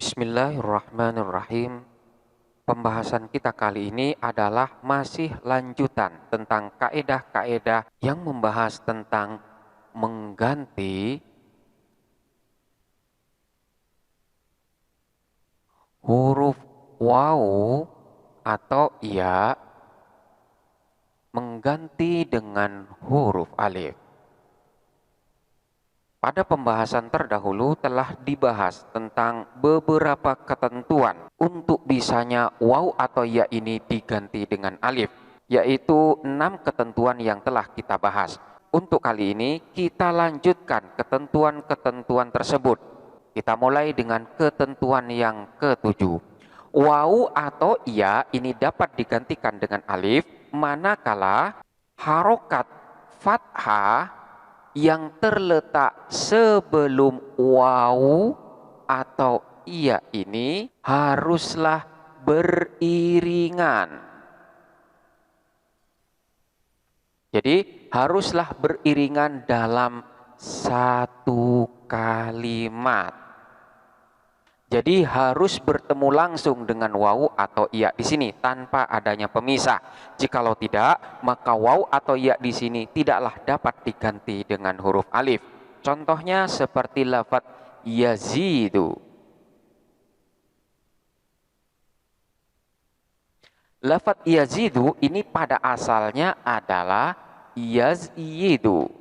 Bismillahirrahmanirrahim. Pembahasan kita kali ini adalah masih lanjutan tentang kaedah-kaedah yang membahas tentang mengganti huruf waw atau ya mengganti dengan huruf alif. Pada pembahasan terdahulu telah dibahas tentang beberapa ketentuan untuk bisanya waw atau ya ini diganti dengan alif, yaitu 6 ketentuan yang telah kita bahas. Untuk kali ini kita lanjutkan ketentuan-ketentuan tersebut. Kita mulai dengan ketentuan yang ketujuh. Waw atau ya ini dapat digantikan dengan alif manakala harokat fathah yang terletak sebelum waw atau iya ini haruslah beriringan. Jadi haruslah beriringan dalam satu kalimat. Jadi harus bertemu langsung dengan waw atau iya di sini tanpa adanya pemisah. Jikalau tidak, maka waw atau iya di sini tidaklah dapat diganti dengan huruf alif. Contohnya seperti lafaz yazidu. Lafaz yazidu ini pada asalnya adalah yazyidu,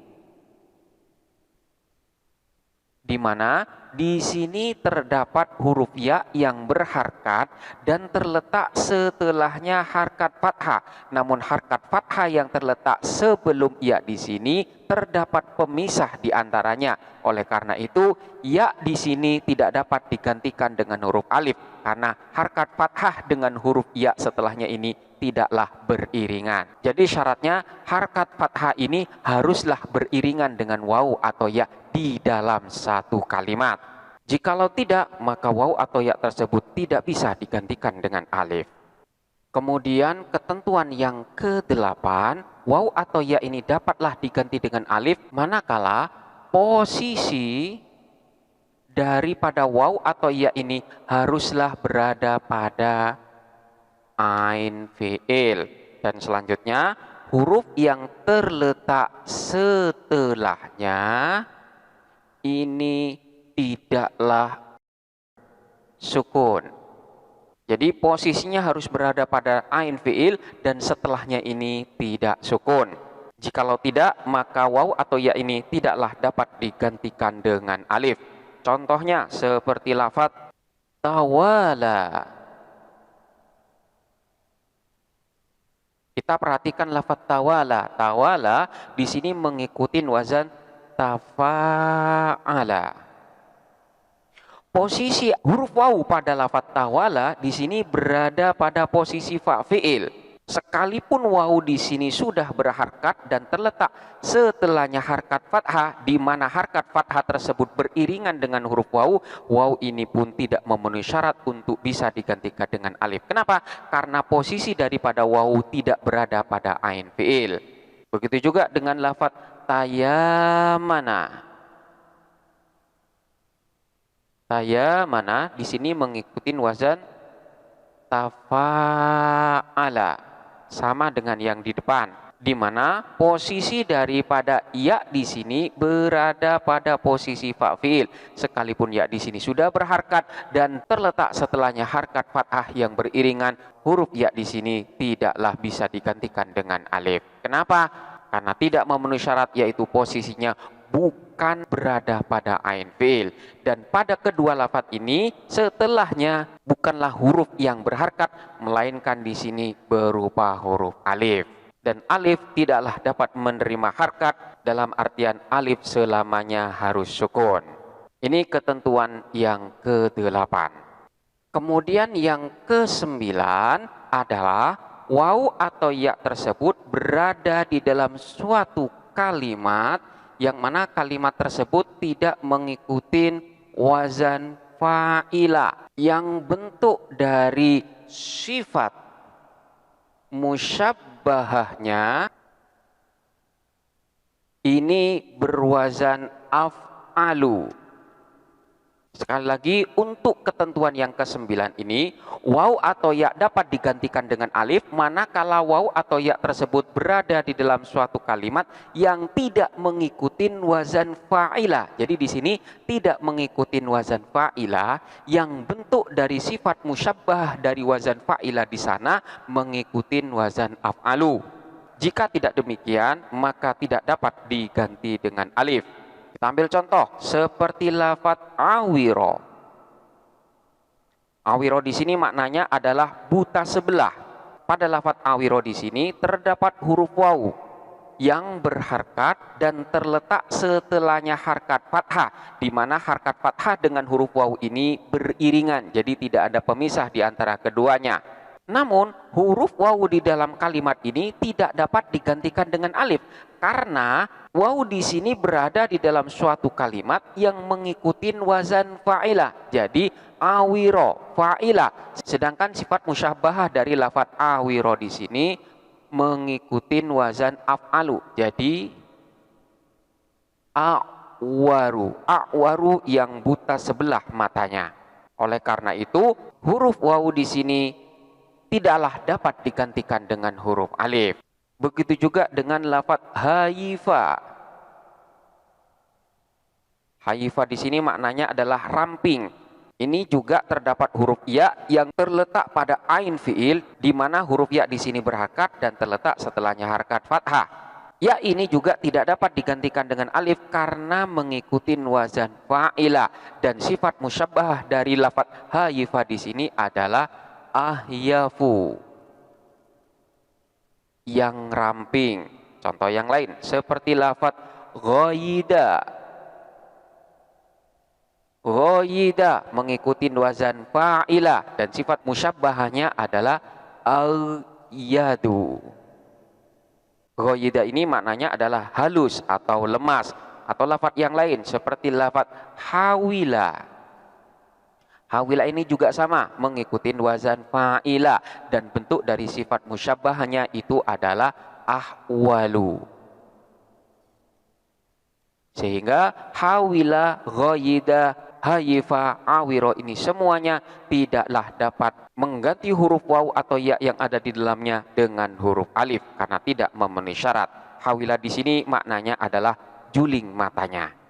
di mana di sini terdapat huruf ya yang berharkat dan terletak setelahnya harkat fathah. Namun harkat fathah yang terletak sebelum ya di sini terdapat pemisah di antaranya. Oleh karena itu, ya di sini tidak dapat digantikan dengan huruf alif karena harkat fathah dengan huruf ya setelahnya ini tidaklah beriringan. Jadi syaratnya harkat fathah ini haruslah beriringan dengan waw atau ya di dalam satu kalimat. Jikalau tidak, maka waw atau ya tersebut tidak bisa digantikan dengan alif. Kemudian ketentuan yang ke-8, waw atau ya ini dapatlah diganti dengan alif manakala posisi daripada waw atau ya ini haruslah berada pada ain fi'il. Dan selanjutnya huruf yang terletak setelahnya ini tidaklah sukun. Jadi posisinya harus berada pada ain fi'il dan setelahnya ini tidak sukun. Jikalau tidak, maka waw atau ya ini tidaklah dapat digantikan dengan alif. Contohnya seperti lafaz tawala. Kita perhatikan lafaz tawala. Tawala di sini mengikuti wazan tafa'ala. Posisi huruf waw pada lafaz tawala di sini berada pada posisi fa'fi'il. Sekalipun waw di sini sudah berharkat dan terletak setelahnya harkat fathah, di mana harkat fathah tersebut beriringan dengan huruf waw, waw ini pun tidak memenuhi syarat untuk bisa digantikan dengan alif. Kenapa? Karena posisi daripada waw tidak berada pada ain fi'il. Begitu juga dengan lafaz tayamana. Tayamana di sini mengikuti wazan tafa'ala, sama dengan yang di depan, di mana posisi daripada ya di sini berada pada posisi fa'fi'il. Sekalipun ya di sini sudah berharkat dan terletak setelahnya harkat fathah yang beriringan, huruf ya di sini tidaklah bisa digantikan dengan alif. Kenapa? Karena tidak memenuhi syarat, yaitu posisinya bukan berada pada ain fi'il. Dan pada kedua lafaz ini setelahnya bukanlah huruf yang berharkat, melainkan di sini berupa huruf alif. Dan alif tidaklah dapat menerima harkat dalam artian alif selamanya harus sukun. Ini ketentuan yang ke-8. Kemudian yang ke-9 adalah waw atau ya tersebut berada di dalam suatu kalimat yang mana kalimat tersebut tidak mengikuti wazan fa'ila, yang bentuk dari sifat musyabbahahnya ini berwazan af'alu. Sekali lagi, untuk ketentuan yang ke-9 ini, waw atau ya dapat digantikan dengan alif manakala waw atau ya tersebut berada di dalam suatu kalimat yang tidak mengikuti wazan fa'ila. Jadi di sini tidak mengikuti wazan fa'ila, yang bentuk dari sifat musyabbah dari wazan fa'ila di sana mengikuti wazan af'alu. Jika tidak demikian, maka tidak dapat diganti dengan alif. Kita ambil contoh seperti lafaz awiro. Awiro di sini maknanya adalah buta sebelah. Pada lafaz awiro di sini terdapat huruf waw yang berharkat dan terletak setelahnya harkat fathah, di mana harkat fathah dengan huruf waw ini beriringan, jadi tidak ada pemisah di antara keduanya. Namun huruf waw di dalam kalimat ini tidak dapat digantikan dengan alif karena waw di sini berada di dalam suatu kalimat yang mengikuti wazan fa'ilah. Jadi awiro fa'ilah. Sedangkan sifat musyabbahah dari lafaz awiro di sini mengikuti wazan af'alu. Jadi a'waru yang buta sebelah matanya. Oleh karena itu huruf waw di sini tidaklah dapat digantikan dengan huruf alif. Begitu juga dengan lafaz hayifa. Hayifa di sini maknanya adalah ramping. Ini juga terdapat huruf ya yang terletak pada ain fiil, di mana huruf ya di sini berhakat dan terletak setelahnya harkat fathah. Ya ini juga tidak dapat digantikan dengan alif karena mengikuti wazan fa'ilah, dan sifat musyabbah dari lafaz hayifa di sini adalah ahyafu, yang ramping. Contoh yang lain seperti lafaz ghaida. Ghaida mengikuti wazan fa'ilah dan sifat musyabbahnya adalah al-yadu. Ghaida ini maknanya adalah halus atau lemas. Atau lafaz yang lain seperti lafaz hawila. Hawila ini juga sama mengikuti wazan fa'ila dan bentuk dari sifat musyabbahnya itu adalah ahwalu. Sehingga hawila, ghayida, hayifa, awiro ini semuanya tidaklah dapat mengganti huruf waw atau ya yang ada di dalamnya dengan huruf alif karena tidak memenuhi syarat. Hawila di sini maknanya adalah juling matanya.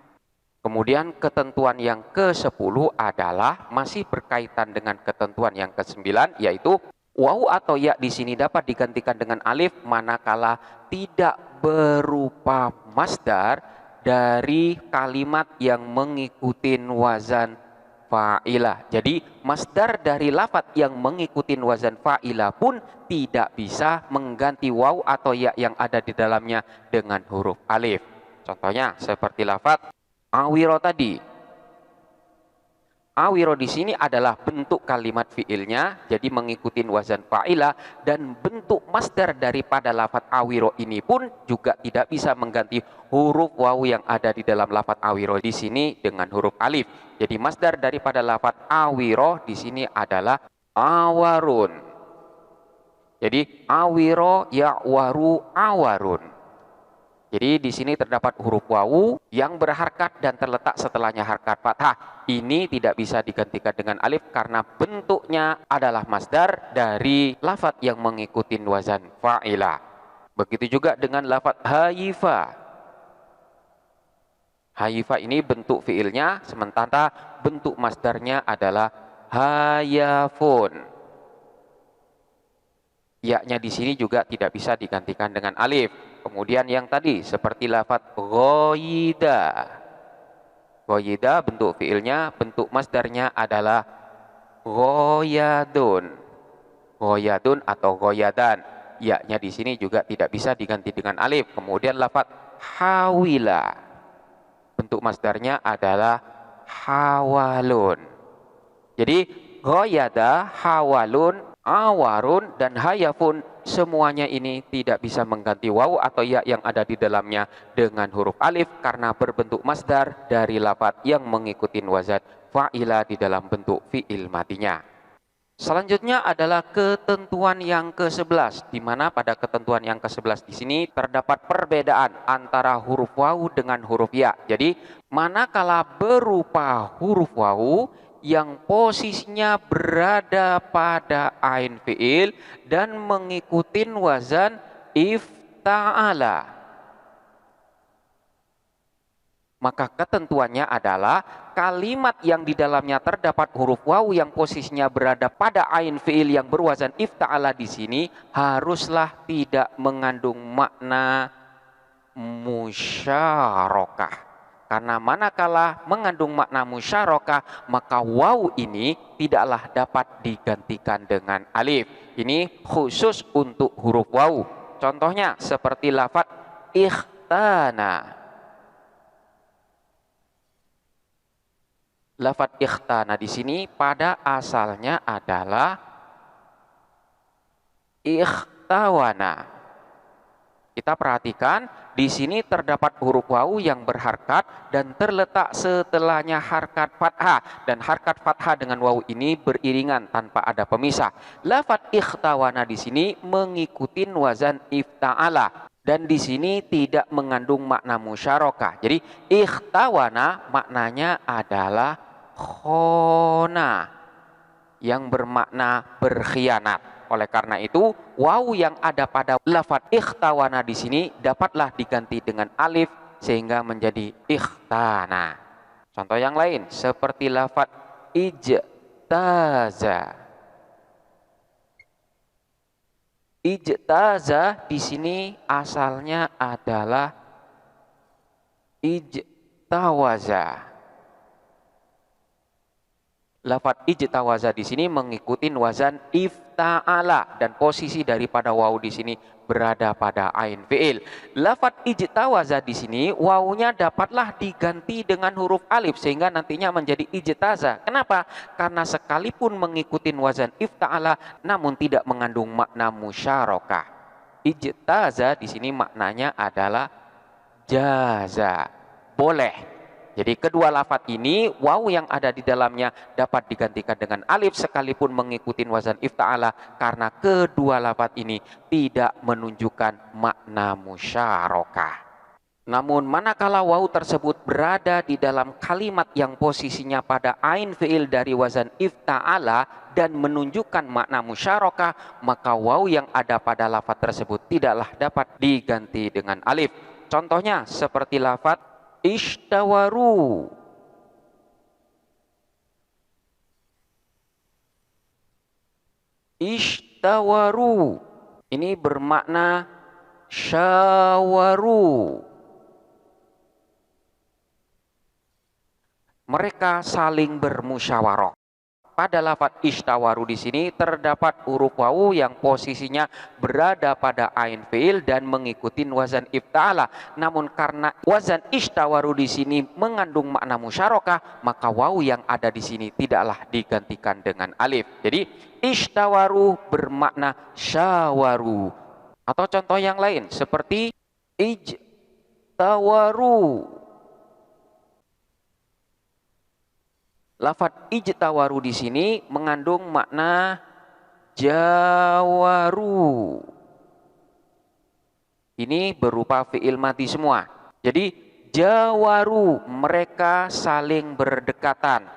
Kemudian ketentuan yang ke-10 adalah masih berkaitan dengan ketentuan yang ke-9, yaitu waw atau ya di sini dapat digantikan dengan alif manakala tidak berupa masdar dari kalimat yang mengikuti wazan fa'ilah. Jadi masdar dari lafaz yang mengikuti wazan fa'ilah pun tidak bisa mengganti waw atau ya yang ada di dalamnya dengan huruf alif. Contohnya seperti lafaz awiro tadi. Awiro di sini adalah bentuk kalimat fiilnya, jadi mengikuti wazan fa'ilah, dan bentuk masdar daripada lafaz awiro ini pun juga tidak bisa mengganti huruf waw yang ada di dalam lafaz awiro di sini dengan huruf alif. Jadi masdar daripada lafaz awiro di sini adalah awarun. Jadi awiro ya'waru awarun. Jadi di sini terdapat huruf wawu yang berharkat dan terletak setelahnya harkat fathah. Ini tidak bisa digantikan dengan alif karena bentuknya adalah masdar dari lafaz yang mengikuti wazan fa'ilah. Begitu juga dengan lafaz hayifa. Hayifa ini bentuk fiilnya, sementara bentuk masdarnya adalah hayafun. Ya-nya di sini juga tidak bisa digantikan dengan alif. Kemudian yang tadi seperti lafaz ghaida. Ghaida bentuk fiilnya, bentuk masdarnya adalah ghayadun. Ghayadun atau ghayadan. Ya-nya di sini juga tidak bisa diganti dengan alif. Kemudian lafaz hawila. Bentuk masdarnya adalah hawalun. Jadi ghayada, hawalun, awarun dan hayafun semuanya ini tidak bisa mengganti waw atau ya yang ada di dalamnya dengan huruf alif karena berbentuk masdar dari lafaz yang mengikuti wazan fa'ila di dalam bentuk fi'il matinya. Selanjutnya adalah ketentuan yang ke-11, di mana pada ketentuan yang ke-11 di sini terdapat perbedaan antara huruf wawu dengan huruf ya. Jadi, manakala berupa huruf wawu yang posisinya berada pada ain fiil dan mengikuti wazan ifta'ala, maka ketentuannya adalah kalimat yang di dalamnya terdapat huruf wawu yang posisinya berada pada ain fiil yang berwazan ifta'ala di sini haruslah tidak mengandung makna musyarakah. Karena manakala mengandung makna musyarakah, maka wawu ini tidaklah dapat digantikan dengan alif. Ini khusus untuk huruf wawu. Contohnya seperti lafaz ikhtana. Lafaz ikhtana di sini pada asalnya adalah ikhtawana. Kita perhatikan di sini terdapat huruf wawu yang berharkat dan terletak setelahnya harkat fathah, dan harkat fathah dengan wawu ini beriringan tanpa ada pemisah. Lafaz ikhtawana di sini mengikuti wazan ifta'ala dan di sini tidak mengandung makna musyarakah. Jadi ikhtawana maknanya adalah khona, yang bermakna berkhianat. Oleh karena itu, wawu yang ada pada lafaz ikhtawana di sini dapatlah diganti dengan alif sehingga menjadi ikhtana. Contoh yang lain seperti lafaz ijtaza. Ijtaza di sini asalnya adalah ijtawaza. Lafaz ijtawaza di sini mengikuti wazan ifta'ala dan posisi daripada wawu di sini berada pada ain fiil. Lafaz ijtawaza di sini wawunya dapatlah diganti dengan huruf alif sehingga nantinya menjadi ijtaza. Kenapa? Karena sekalipun mengikuti wazan ifta'ala namun tidak mengandung makna musyarakah. Ijtaza di sini maknanya adalah jaza, boleh. Jadi kedua lafaz ini wawu yang ada di dalamnya dapat digantikan dengan alif sekalipun mengikuti wazan ifta'ala karena kedua lafaz ini tidak menunjukkan makna musyarakah. Namun manakala wawu tersebut berada di dalam kalimat yang posisinya pada ain fiil dari wazan ifta'ala dan menunjukkan makna musyarakah, maka wawu yang ada pada lafaz tersebut tidaklah dapat diganti dengan alif. Contohnya seperti lafaz ishtawaru. Ishtawaru ini bermakna syawaru. Mereka saling bermusyawarah. Pada lafaz ishtawaru di sini terdapat huruf wawu yang posisinya berada pada ain fiil dan mengikuti wazan ifta'ala. Namun karena wazan ishtawaru di sini mengandung makna musyarakah, maka wawu yang ada di sini tidaklah digantikan dengan alif. Jadi ishtawaru bermakna syawaru. Atau contoh yang lain seperti ijtawaru. Lafaz ijtawaru di sini mengandung makna jawaru. Ini berupa fiil mati semua. Jadi jawaru, mereka saling berdekatan.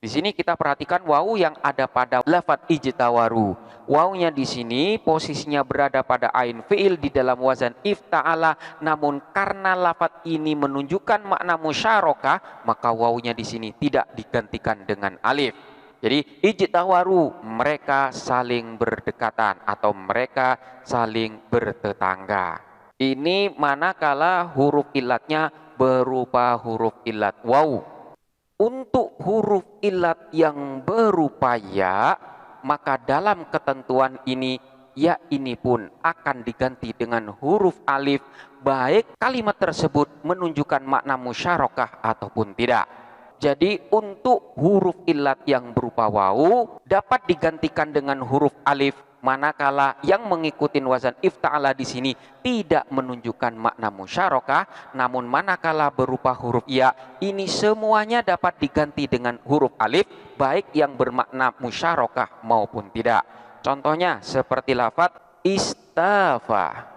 Di sini kita perhatikan wawu yang ada pada lafaz ijtawaru. Wawunya di sini posisinya berada pada ain fiil di dalam wazan ifta'ala, namun karena lafaz ini menunjukkan makna musyarakah, maka wawunya di sini tidak digantikan dengan alif. Jadi ijtawaru, mereka saling berdekatan atau mereka saling bertetangga. Ini manakala huruf ilatnya berupa huruf ilat wawu. Untuk huruf ilat yang berupa ya, maka dalam ketentuan ini ya ini pun akan diganti dengan huruf alif, baik kalimat tersebut menunjukkan makna musyarakah ataupun tidak. Jadi untuk huruf ilat yang berupa wawu dapat digantikan dengan huruf alif Manakala yang mengikuti wazan ifta'ala di sini tidak menunjukkan makna musyarakah, namun manakala berupa huruf ya, ini semuanya dapat diganti dengan huruf alif, baik yang bermakna musyarakah maupun tidak. Contohnya seperti lafaz istafa.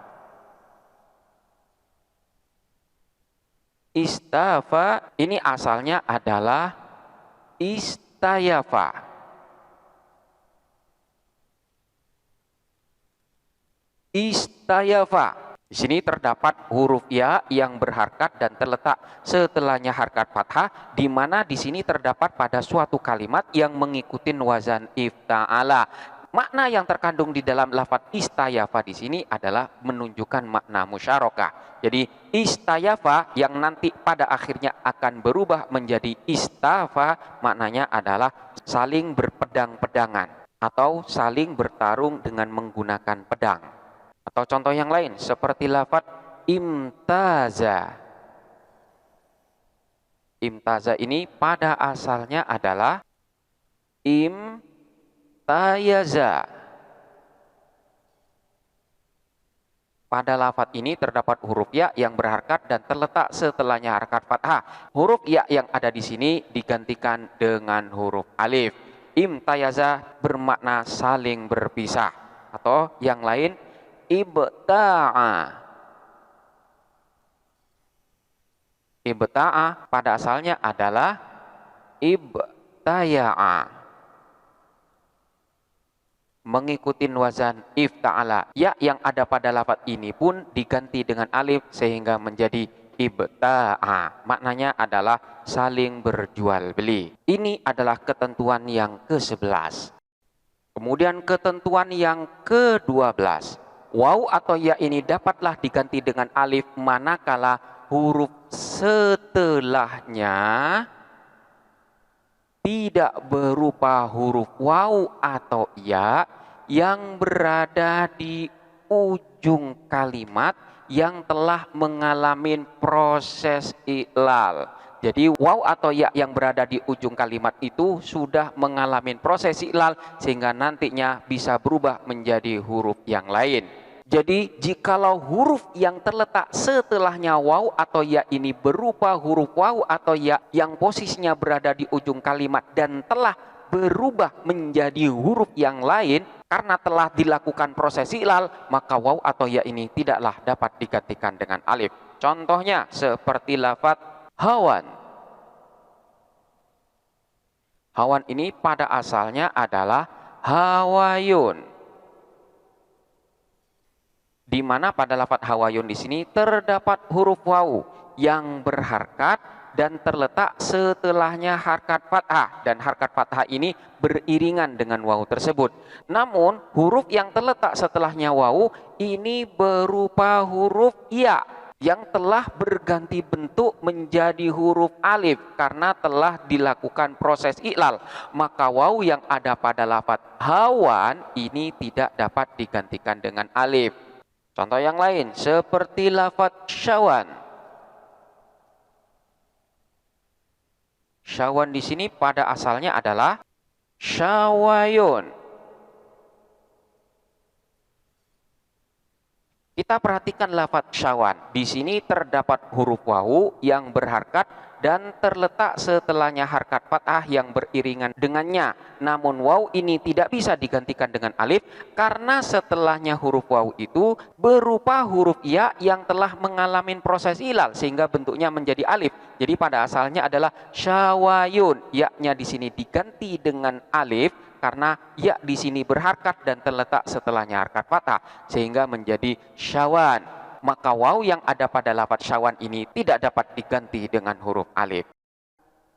Istafa ini asalnya adalah istayafa. Istayafa. Di sini terdapat huruf ya yang berharkat dan terletak setelahnya harkat fathah, di mana di sini terdapat pada suatu kalimat yang mengikuti wazan ifta'ala. Makna yang terkandung di dalam lafaz istayafa di sini adalah menunjukkan makna musyarakah. Jadi istayafa yang nanti pada akhirnya akan berubah menjadi istafa, maknanya adalah saling berpedang-pedangan atau saling bertarung dengan menggunakan pedang. Atau contoh yang lain seperti lafaz imtaza. Imtaza ini pada asalnya adalah imtayaza. Pada lafaz ini terdapat huruf ya yang berharkat dan terletak setelahnya harkat fathah. Huruf ya yang ada di sini digantikan dengan huruf alif. Imtayaza bermakna saling berpisah. Atau yang lain ibta'a. Ibta'a pada asalnya adalah ibtaya'a. Mengikuti wazan ifta'ala. Ya yang ada pada lafaz ini pun diganti dengan alif sehingga menjadi ibta'a. Maknanya adalah saling berjual beli. Ini adalah ketentuan yang ke-11. Kemudian ketentuan yang ke-12. Waw atau ya ini dapatlah diganti dengan alif manakala huruf setelahnya tidak berupa huruf waw atau ya yang berada di ujung kalimat yang telah mengalami proses i'lal. Jadi waw atau ya yang berada di ujung kalimat itu sudah mengalami proses i'lal sehingga nantinya bisa berubah menjadi huruf yang lain. Jadi jikalau huruf yang terletak setelahnya waw atau ya ini berupa huruf waw atau ya yang posisinya berada di ujung kalimat dan telah berubah menjadi huruf yang lain karena telah dilakukan proses i'lal, maka waw atau ya ini tidaklah dapat digantikan dengan alif. Contohnya seperti lafaz hawan. Hawan ini pada asalnya adalah hawayun. Di mana pada lafaz hawayun di sini terdapat huruf waw yang berharkat dan terletak setelahnya harkat fathah, dan harkat fathah ini beriringan dengan waw tersebut. Namun huruf yang terletak setelahnya waw ini berupa huruf ya yang telah berganti bentuk menjadi huruf alif karena telah dilakukan proses i'lal. Maka waw yang ada pada lafaz hawan ini tidak dapat digantikan dengan alif. Contoh yang lain seperti lafaz syawan. Syawan di sini pada asalnya adalah syawayun. Kita perhatikan lafaz syawan. Di sini terdapat huruf wawu yang berharkat dan terletak setelahnya harkat fathah yang beriringan dengannya. Namun waw ini tidak bisa digantikan dengan alif karena setelahnya huruf waw itu berupa huruf ya yang telah mengalami proses i'lal sehingga bentuknya menjadi alif. Jadi pada asalnya adalah syawayun. Ya-nya di sini diganti dengan alif karena ya di sini berharkat dan terletak setelahnya harkat fathah sehingga menjadi syawan. Maka waw yang ada pada lafaz syawan ini tidak dapat diganti dengan huruf alif.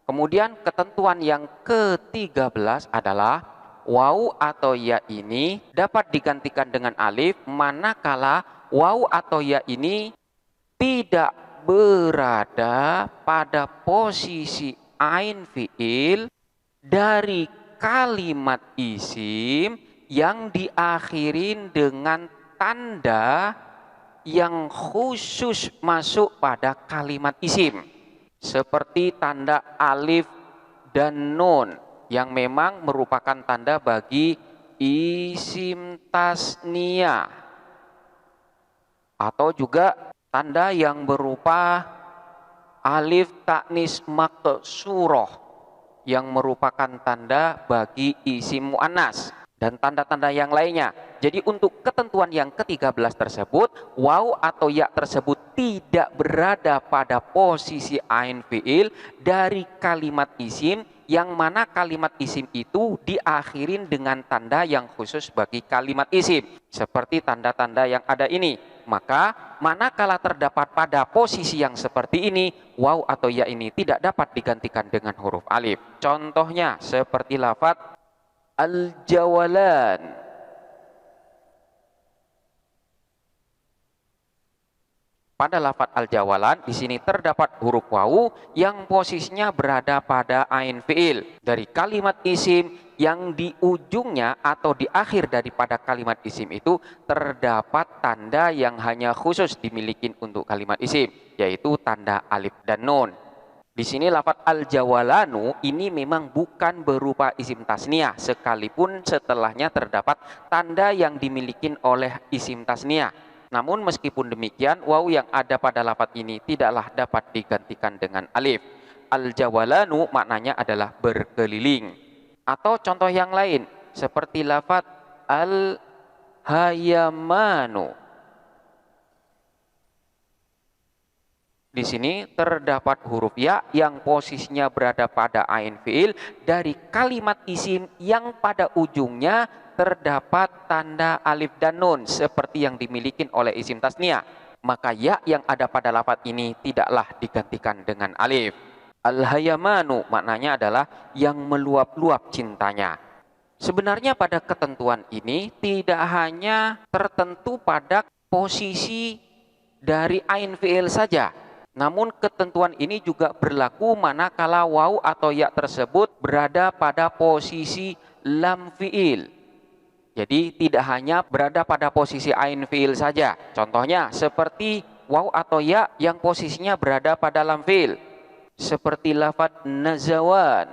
Kemudian ketentuan yang ke-13 adalah waw atau ya ini dapat digantikan dengan alif manakala waw atau ya ini tidak berada pada posisi ain fiil dari kalimat isim yang diakhirin dengan tanda yang khusus masuk pada kalimat isim seperti tanda alif dan nun yang memang merupakan tanda bagi isim tasniyah, atau juga tanda yang berupa alif taknis maqsurah yang merupakan tanda bagi isim muannas dan tanda-tanda yang lainnya. Jadi untuk ketentuan yang ke-13 tersebut, waw atau ya tersebut tidak berada pada posisi ain fiil dari kalimat isim, yang mana kalimat isim itu diakhirin dengan tanda yang khusus bagi kalimat isim, seperti tanda-tanda yang ada ini. Maka manakala terdapat pada posisi yang seperti ini, waw atau ya ini tidak dapat digantikan dengan huruf alif. Contohnya seperti lafadz al-jawalan. Pada lafadz al-jawalan di sini terdapat huruf wawu yang posisinya berada pada ain fiil dari kalimat isim, yang di ujungnya atau di akhir daripada kalimat isim itu terdapat tanda yang hanya khusus dimiliki untuk kalimat isim, yaitu tanda alif dan nun. Di sini lafadz al-jawalanu ini memang bukan berupa isim tasniyah, sekalipun setelahnya terdapat tanda yang dimiliki oleh isim tasniyah. Namun meskipun demikian, waw yang ada pada lafadz ini tidaklah dapat digantikan dengan alif. Al-jawalanu maknanya adalah berkeliling. Atau contoh yang lain seperti lafadz al-hayamanu. Di sini terdapat huruf ya yang posisinya berada pada ain fiil dari kalimat isim yang pada ujungnya terdapat tanda alif dan nun seperti yang dimiliki oleh isim tasniyah. Maka ya yang ada pada lafadz ini tidaklah digantikan dengan alif. Al-hayamanu maknanya adalah yang meluap-luap cintanya. Sebenarnya pada ketentuan ini tidak hanya tertentu pada posisi dari ain fiil saja, namun ketentuan ini juga berlaku manakala waw atau ya tersebut berada pada posisi lam fiil. Jadi tidak hanya berada pada posisi ain fiil saja. Contohnya seperti waw atau ya yang posisinya berada pada lam fiil. Seperti lafadz nazawan.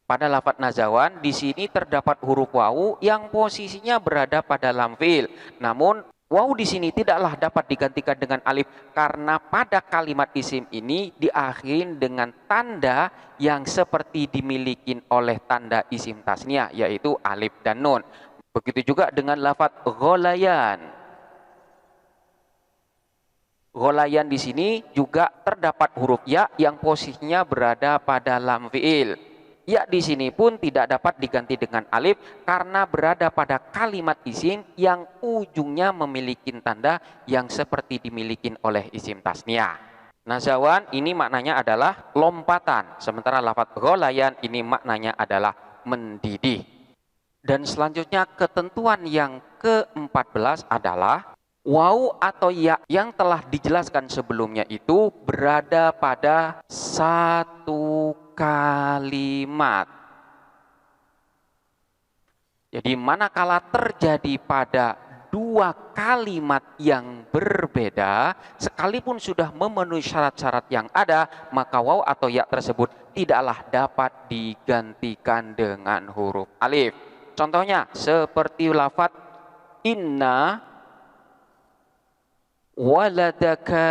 Pada lafadz nazawan di sini terdapat huruf waw yang posisinya berada pada lam fiil. Namun waw di sini tidaklah dapat digantikan dengan alif karena pada kalimat isim ini diakhiri dengan tanda yang seperti dimiliki oleh tanda isim tasniyah, yaitu alif dan nun. Begitu juga dengan lafadz gholayan. Gholayan di sini juga terdapat huruf ya yang posisinya berada pada lam fiil. Ya di sini pun tidak dapat diganti dengan alif karena berada pada kalimat isim yang ujungnya memiliki tanda yang seperti dimiliki oleh isim tasniyah. Nazawan ini maknanya adalah lompatan, sementara lafadz gholayan ini maknanya adalah mendidih. Dan selanjutnya ketentuan yang ke-14 adalah waw atau ya yang telah dijelaskan sebelumnya itu berada pada satu kalimat. Jadi manakala terjadi pada dua kalimat yang berbeda, sekalipun sudah memenuhi syarat-syarat yang ada, maka waw atau ya tersebut tidaklah dapat digantikan dengan huruf alif. Contohnya seperti lafadz inna waladaka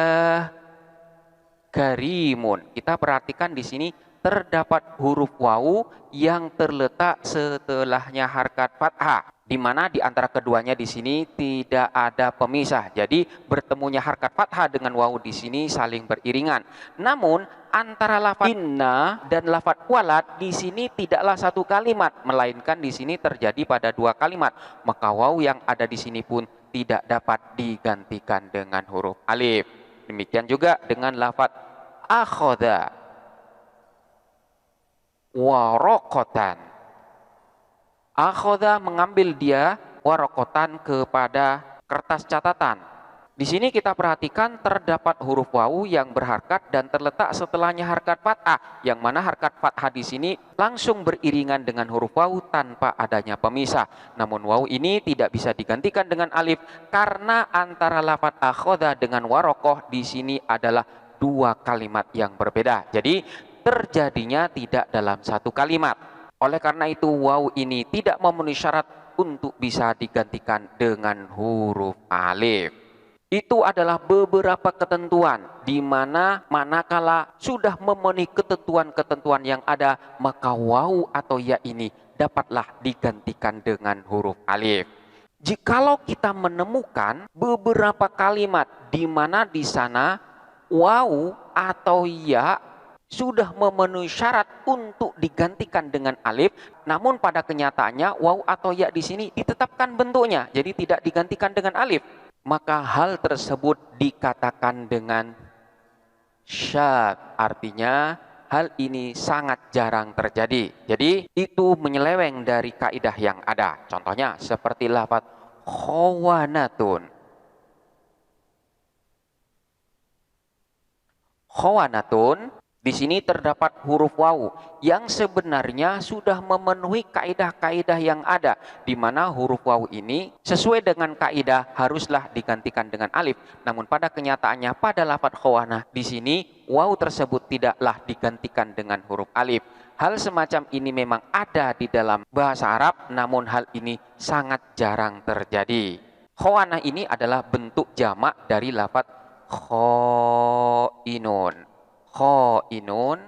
karimun. Kita perhatikan di sini terdapat huruf wawu yang terletak setelahnya harkat fathah, di mana di antara keduanya di sini tidak ada pemisah. Jadi bertemunya harkat fathah dengan wawu di sini saling beriringan. Namun antara lafadz inna dan lafadz walad di sini tidaklah satu kalimat, melainkan di sini terjadi pada dua kalimat. Maka wawu yang ada di sini pun tidak dapat digantikan dengan huruf alif. Demikian juga dengan lafadz akhoda warokotan. Akhoda mengambil dia, warokotan kepada kertas catatan. Di sini kita perhatikan terdapat huruf wawu yang berharkat dan terletak setelahnya harkat fathah, yang mana harkat fathah di sini langsung beriringan dengan huruf wawu tanpa adanya pemisah. Namun wawu ini tidak bisa digantikan dengan alif karena antara lafadz akhoda dengan warokoh di sini adalah dua kalimat yang berbeda. Jadi terjadinya tidak dalam satu kalimat. Oleh karena itu waw ini tidak memenuhi syarat untuk bisa digantikan dengan huruf alif. Itu adalah beberapa ketentuan di mana manakala sudah memenuhi ketentuan-ketentuan yang ada, maka waw atau ya ini dapatlah digantikan dengan huruf alif. Jikalau kita menemukan beberapa kalimat di mana di sana waw atau ya sudah memenuhi syarat untuk digantikan dengan alif, namun pada kenyataannya waw atau ya di sini ditetapkan bentuknya, jadi tidak digantikan dengan alif, maka hal tersebut dikatakan dengan syadz. Artinya hal ini sangat jarang terjadi. Jadi itu menyeleweng dari kaidah yang ada. Contohnya seperti lafaz khawanatun. Khawanatun, di sini terdapat huruf waw yang sebenarnya sudah memenuhi kaidah-kaidah yang ada, di mana huruf waw ini sesuai dengan kaidah haruslah digantikan dengan alif. Namun pada kenyataannya pada lafaz khawana di sini waw tersebut tidaklah digantikan dengan huruf alif. Hal semacam ini memang ada di dalam bahasa Arab, namun hal ini sangat jarang terjadi. Khawana ini adalah bentuk jamak dari lafaz khainun. Khainun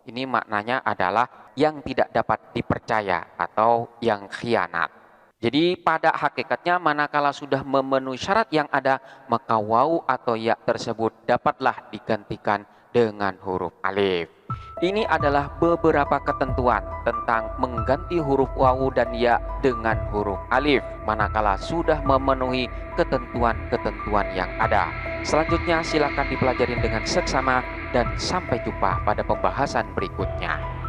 ini maknanya adalah yang tidak dapat dipercaya atau yang khianat. Jadi pada hakikatnya manakala sudah memenuhi syarat yang ada, maka waw atau ya tersebut dapatlah digantikan dengan huruf alif. Ini adalah beberapa ketentuan tentang mengganti huruf waw dan ya dengan huruf alif manakala sudah memenuhi ketentuan-ketentuan yang ada. Selanjutnya silakan dipelajari dengan seksama dan sampai jumpa pada pembahasan berikutnya.